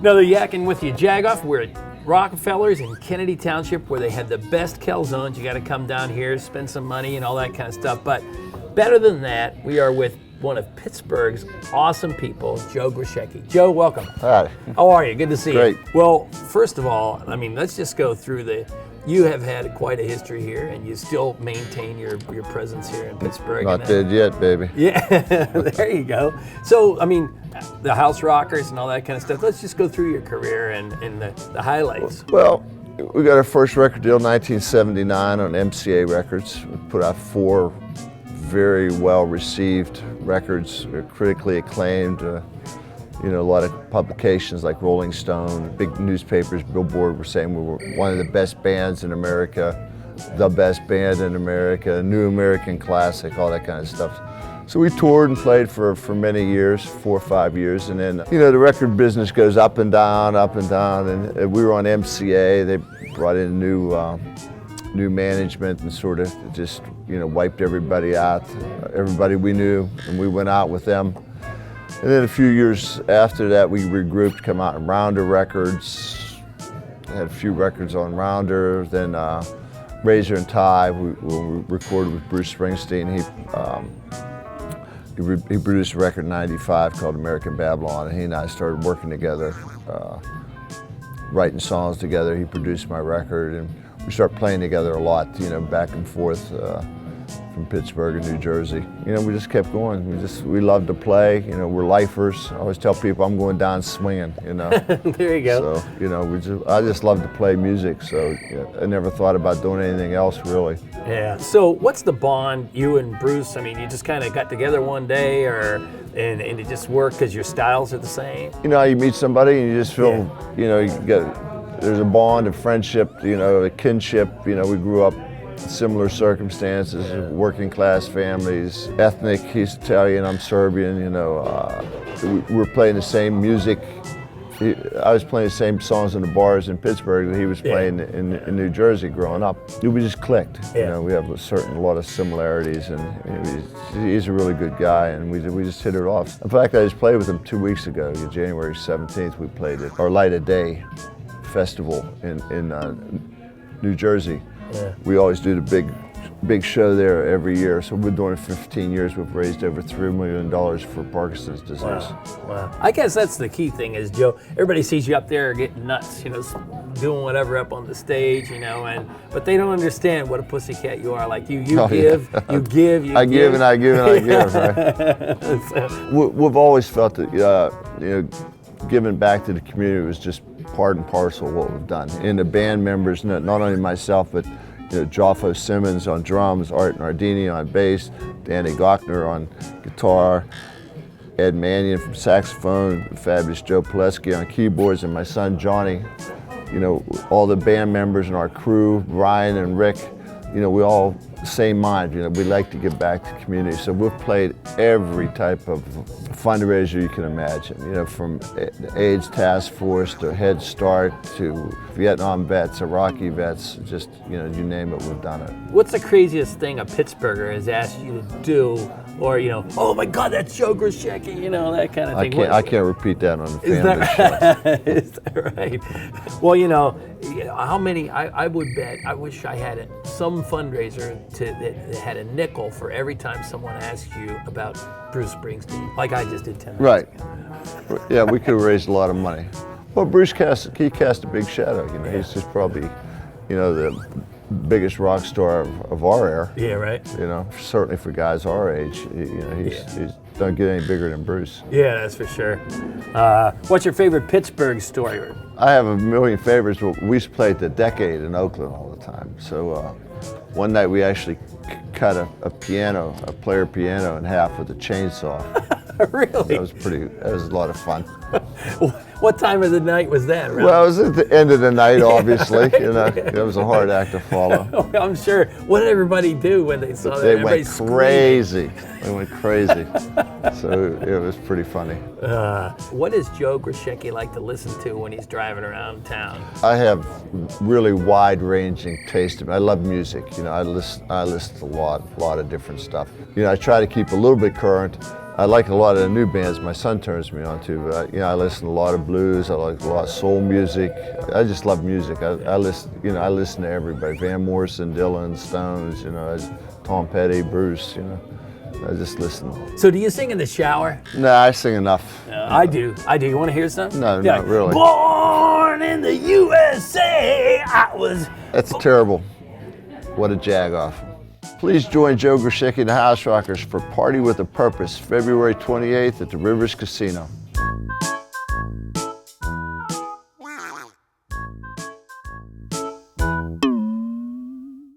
Another Yakkin with you. Jagoff, we're at Rockefellers in Kennedy Township where they had the best calzones. You got to come down here, spend some money and all that kind of stuff. But better than that, we are with one of Pittsburgh's awesome people, Joe Grushecky. Joe, welcome. Hi. How are you? Good to see Great. you. Well, first of all, I mean, let's just go through you have had quite a history here, and you still maintain your presence here in Pittsburgh. Not dead yet, baby. Yeah, there you go. So, I mean, the Houserockers and all that kind of stuff. Let's just go through your career and the highlights. Well, we got our first record deal in 1979 on MCA Records. We put out 4 very well-received records, critically acclaimed. A lot of publications like Rolling Stone, big newspapers, Billboard were saying we were one of the best bands in America, the best band in America, new American classic, all that kind of stuff. So we toured and played for many years, 4 or 5 years, and then, the record business goes up and down, and we were on MCA. They brought in new management and sort of just, wiped everybody out, everybody we knew, and we went out with them. And then a few years after that, we regrouped, come out on Rounder Records, had a few records on Rounder, then Razor and Tie, we recorded with Bruce Springsteen. He produced a record in '95 called American Babylon, and he and I started working together, writing songs together. He produced my record, and we started playing together a lot, back and forth from Pittsburgh and New Jersey. We just kept going. We loved to play. We're lifers. I always tell people I'm going down swinging. There you go. So I just love to play music. So I never thought about doing anything else really. Yeah. So what's the bond you and Bruce? I mean, you just kind of got together one day, and it just worked because your styles are the same. You meet somebody and you just feel, there's a bond, a friendship, a kinship. We grew up similar circumstances, working class families, ethnic, he's Italian, I'm Serbian, we were playing the same music. I was playing the same songs in the bars in Pittsburgh that he was playing in New Jersey growing up. We just clicked. Yeah. We have a lot of similarities, and he's a really good guy, and we just hit it off. In fact, I just played with him 2 weeks ago, January 17th, we played at our Light of Day festival in New Jersey. Yeah. We always do the big show there every year. So we've been doing it for 15 years. We've raised over $3 million for Parkinson's disease. Wow. I guess that's the key thing is, Joe, everybody sees you up there getting nuts, doing whatever up on the stage, but they don't understand what a pussycat you are. Like you give, you give. I give and I give and I give, right? We've always felt that, giving back to the community was just part and parcel of what we've done. And the band members, not only myself, but Joffo Simmons on drums, Art Nardini on bass, Danny Gochner on guitar, Ed Mannion from saxophone, fabulous Joe Pileski on keyboards, and my son Johnny. All the band members and our crew, Ryan and Rick, we all same mind. We like to give back to the community. So we've played every type of fundraiser you can imagine. From the AIDS Task Force to Head Start to Vietnam vets, Iraqi vets, just you name it, we've done it. What's the craziest thing a Pittsburgher has asked you to do, or oh my God, that's Joe Grushecky, that kind of thing? I can't repeat that on the family show. Is that right? Well, how many? I would bet. I wish I had some fundraiser that had a nickel for every time someone asked you about Bruce Springsteen, like I just did 10 minutes right ago. Yeah, we could have raised a lot of money. Well, Bruce cast a big shadow. He's just probably the biggest rock star of our era. Yeah, right. Certainly for guys our age, he's don't get any bigger than Bruce. Yeah, that's for sure. What's your favorite Pittsburgh story? I have a million favorites, but we used to play at the Decade in Oakland all the time. So one night we actually cut a player piano in half with a chainsaw. Really? That was a lot of fun. What time of the night was that? Really? Well, it was at the end of the night, obviously. It was a hard act to follow. I'm sure. What did everybody do when they saw that? They went crazy. They went crazy. So it was pretty funny. What does Joe Grushecky like to listen to when he's driving around town? I have really wide-ranging taste. I love music. I listen to a lot of different stuff. I try to keep a little bit current, I like a lot of the new bands my son turns me on to, but I listen to a lot of blues. I like a lot of soul music. I just love music. I listen to everybody: Van Morrison, Dylan, Stones. Tom Petty, Bruce. I just listen. So do you sing in the shower? No, I sing enough. I do. You want to hear some? No, not really. Born in the USA, I was. That's terrible. What a Jagoff. Please join Joe Grushecky and the Houserockers for Party with a Purpose, February 28th at the Rivers Casino.